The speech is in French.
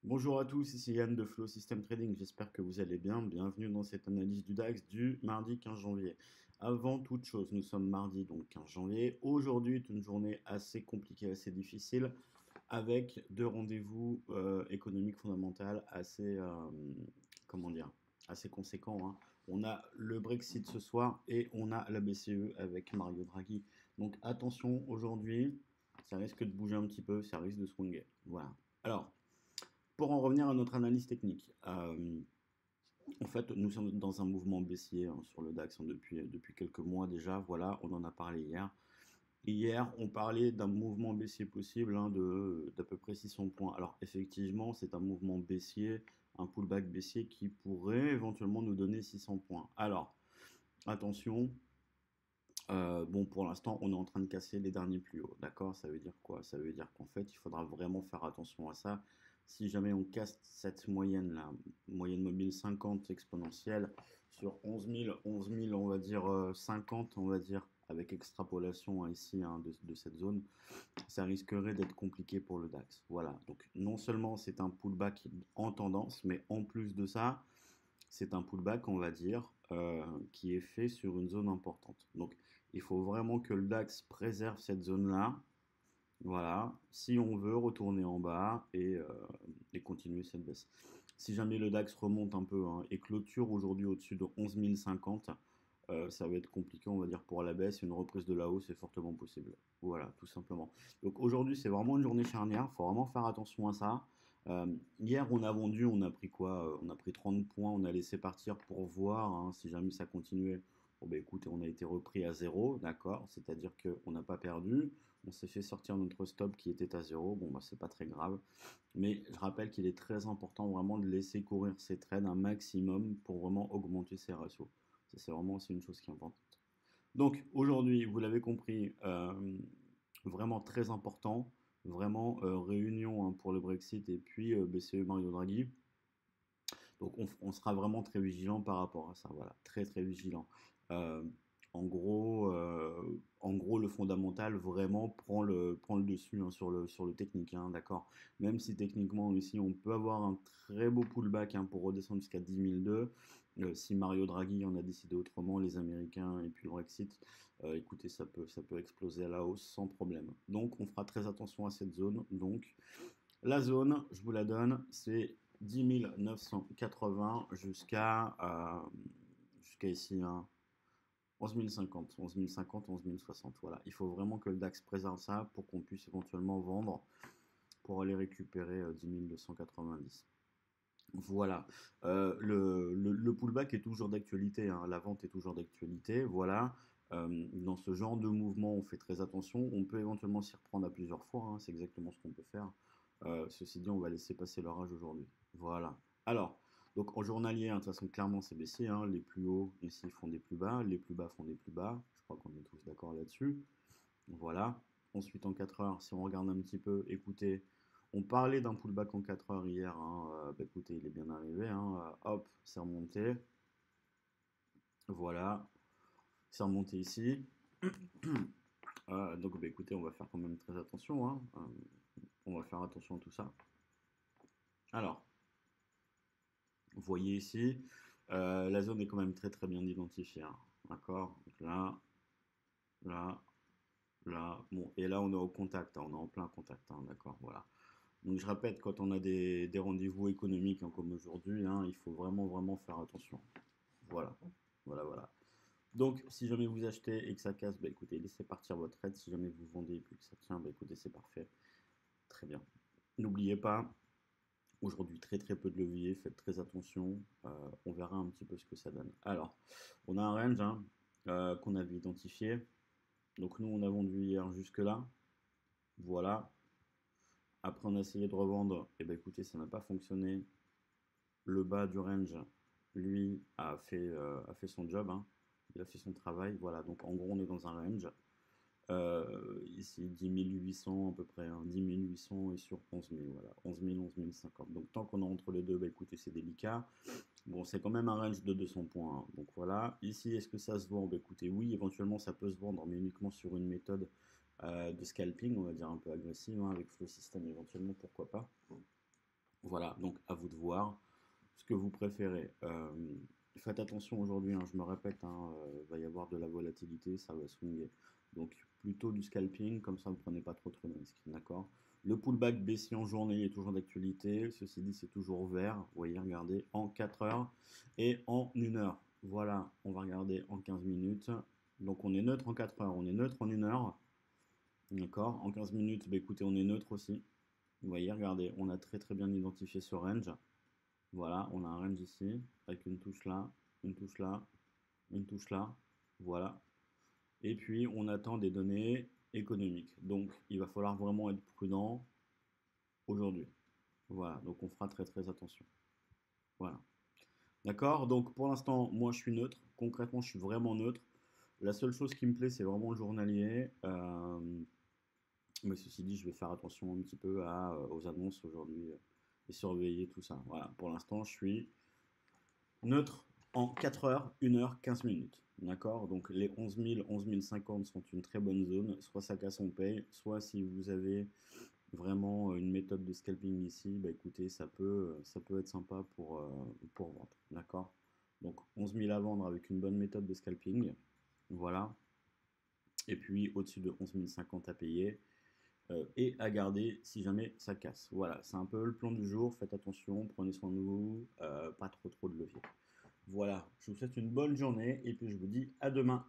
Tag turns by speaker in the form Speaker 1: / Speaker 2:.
Speaker 1: Bonjour à tous, ici Yann de Flow System Trading, j'espère que vous allez bien. Bienvenue dans cette analyse du DAX du mardi 15 janvier. Avant toute chose, nous sommes mardi donc 15 janvier. Aujourd'hui est une journée assez compliquée, assez difficile, avec deux rendez-vous économiques fondamentaux assez, comment dire, assez conséquents, hein. On a le Brexit ce soir et on a la BCE avec Mario Draghi. Donc attention, aujourd'hui, ça risque de bouger un petit peu, ça risque de swinguer. Voilà. Alors, pour en revenir à notre analyse technique, en fait, nous sommes dans un mouvement baissier hein, sur le DAX hein, depuis quelques mois déjà. Voilà, on en a parlé hier. Hier, on parlait d'un mouvement baissier possible hein, d'à peu près 600 points. Alors, effectivement, c'est un mouvement baissier, un pullback baissier qui pourrait éventuellement nous donner 600 points. Alors, attention, bon, pour l'instant, on est en train de casser les derniers plus hauts, d'accord? Ça veut dire quoi? Ça veut dire qu'en fait, il faudra vraiment faire attention à ça. Si jamais on casse cette moyenne-là, moyenne mobile 50 exponentielle sur 11 000, on va dire 50, on va dire, avec extrapolation hein, ici hein, de cette zone, ça risquerait d'être compliqué pour le DAX. Voilà, donc non seulement c'est un pullback en tendance, mais en plus de ça, c'est un pullback, on va dire, qui est fait sur une zone importante. Donc, il faut vraiment que le DAX préserve cette zone-là, voilà, si on veut retourner en bas et continuer cette baisse. Si jamais le DAX remonte un peu hein, et clôture aujourd'hui au-dessus de 11 050, ça va être compliqué, on va dire, pour la baisse. Une reprise de la hausse est fortement possible. Voilà, tout simplement. Donc aujourd'hui, c'est vraiment une journée charnière. Il faut vraiment faire attention à ça. Hier, on a vendu, on a pris quoi? On a pris 30 points, on a laissé partir pour voir hein, si jamais ça continuait. Bon, bah écoutez, on a été repris à zéro, d'accord? C'est-à-dire qu'on n'a pas perdu. On s'est fait sortir notre stop qui était à zéro. Bon, bah c'est pas très grave. Mais je rappelle qu'il est très important vraiment de laisser courir ses trades un maximum pour vraiment augmenter ses ratios. Ça, c'est vraiment aussi une chose qui est importante. Donc aujourd'hui, vous l'avez compris, vraiment très important, vraiment réunion hein, pour le Brexit et puis BCE Mario Draghi. Donc on sera vraiment très vigilant par rapport à ça, voilà, très très vigilant. Euh, en gros, le fondamental vraiment prend le dessus hein, sur le technique, hein, d'accord. Même si techniquement ici on peut avoir un très beau pullback hein, pour redescendre jusqu'à 10 002. Si Mario Draghi en a décidé autrement, les Américains et puis le Brexit, écoutez, ça peut exploser à la hausse sans problème. Donc on fera très attention à cette zone. Donc la zone, je vous la donne, c'est 10 980 jusqu'à ici, hein, 11 050, 11 050, 11 060. Voilà, il faut vraiment que le DAX préserve ça pour qu'on puisse éventuellement vendre pour aller récupérer 10 290. Voilà, le pullback est toujours d'actualité, hein, la vente est toujours d'actualité. Voilà, dans ce genre de mouvement, on fait très attention. On peut éventuellement s'y reprendre à plusieurs fois, hein, c'est exactement ce qu'on peut faire. Ceci dit, on va laisser passer l'orage aujourd'hui. Voilà. Alors, donc en journalier, hein, de toute façon, clairement, c'est baissier, hein. Les plus hauts ici font des plus bas, les plus bas font des plus bas. Je crois qu'on est tous d'accord là-dessus. Voilà. Ensuite, en 4 heures, si on regarde un petit peu, écoutez, on parlait d'un pullback en 4 heures hier. Hein, bah, écoutez, il est bien arrivé. Hein, hop, c'est remonté. Voilà, c'est remonté ici. Donc, bah, écoutez, on va faire quand même très attention. Hein, on va faire attention à tout ça. Alors, vous voyez ici, la zone est quand même très très bien identifiée. Hein, d'accord. Donc là, là, là. Bon, et là, on est au contact. Hein, on est en plein contact. Hein, d'accord. Voilà. Donc je répète, quand on a des rendez-vous économiques hein, comme aujourd'hui, hein, il faut vraiment vraiment faire attention. Voilà, voilà, voilà. Donc si jamais vous achetez et que ça casse, bah écoutez, laissez partir votre aide. Si jamais vous vendez et puis que ça tient, bah écoutez, c'est parfait. Très bien. N'oubliez pas, aujourd'hui très très peu de levier, faites très attention. On verra un petit peu ce que ça donne. Alors, on a un range hein, qu'on avait identifié. Donc nous, on a vendu hier jusque là. Voilà. Après, on a essayé de revendre. Et ben écoutez, ça n'a pas fonctionné. Le bas du range, lui, a fait son job. Hein. Il a fait son travail. Voilà, donc en gros, on est dans un range. Ici, 10 800 à peu près. Hein. 10 800 et sur 11 000. Voilà, 11 000, 11 050. Donc tant qu'on est entre les deux, bah, écoutez, c'est délicat. Bon, c'est quand même un range de 200 points. Hein. Donc voilà. Ici, est-ce que ça se vend? Bah, écoutez, oui, éventuellement, ça peut se vendre, mais uniquement sur une méthode de scalping, on va dire un peu agressive, hein, avec flow system éventuellement, pourquoi pas. Voilà, donc à vous de voir ce que vous préférez. Faites attention aujourd'hui, hein, je me répète, hein, va y avoir de la volatilité, ça va swinguer. Donc plutôt du scalping, comme ça ne prenez pas trop de risques, d'accord? Le pullback baissier en journée est toujours d'actualité, ceci dit c'est toujours vert, vous voyez, regardez, en 4 heures et en 1 heure. Voilà, on va regarder en 15 minutes. Donc on est neutre en 4 heures, on est neutre en 1 heure, d'accord? En 15 minutes, bah, écoutez, on est neutre aussi. Vous voyez, regardez, on a très bien identifié ce range. Voilà, on a un range ici, avec une touche là, une touche là, une touche là. Voilà. Et puis, on attend des données économiques. Donc, il va falloir vraiment être prudent aujourd'hui. Voilà, donc on fera très attention. Voilà. D'accord? Donc, pour l'instant, moi, je suis neutre. Concrètement, je suis vraiment neutre. La seule chose qui me plaît, c'est vraiment le journalier. Mais ceci dit, je vais faire attention un petit peu aux annonces aujourd'hui et surveiller tout ça. Voilà, pour l'instant, je suis neutre en 4 heures, 1 heure, 15 minutes. D'accord? Donc les 11 000, 11 050 sont une très bonne zone. Soit ça casse, on paye. Soit si vous avez vraiment une méthode de scalping ici, bah écoutez, ça peut être sympa pour vendre. D'accord? Donc 11 000 à vendre avec une bonne méthode de scalping. Voilà. Et puis au-dessus de 11 050 à payer. Et à garder si jamais ça casse. Voilà, c'est un peu le plan du jour. Faites attention, prenez soin de vous, pas trop de levier. Voilà, je vous souhaite une bonne journée et puis je vous dis à demain.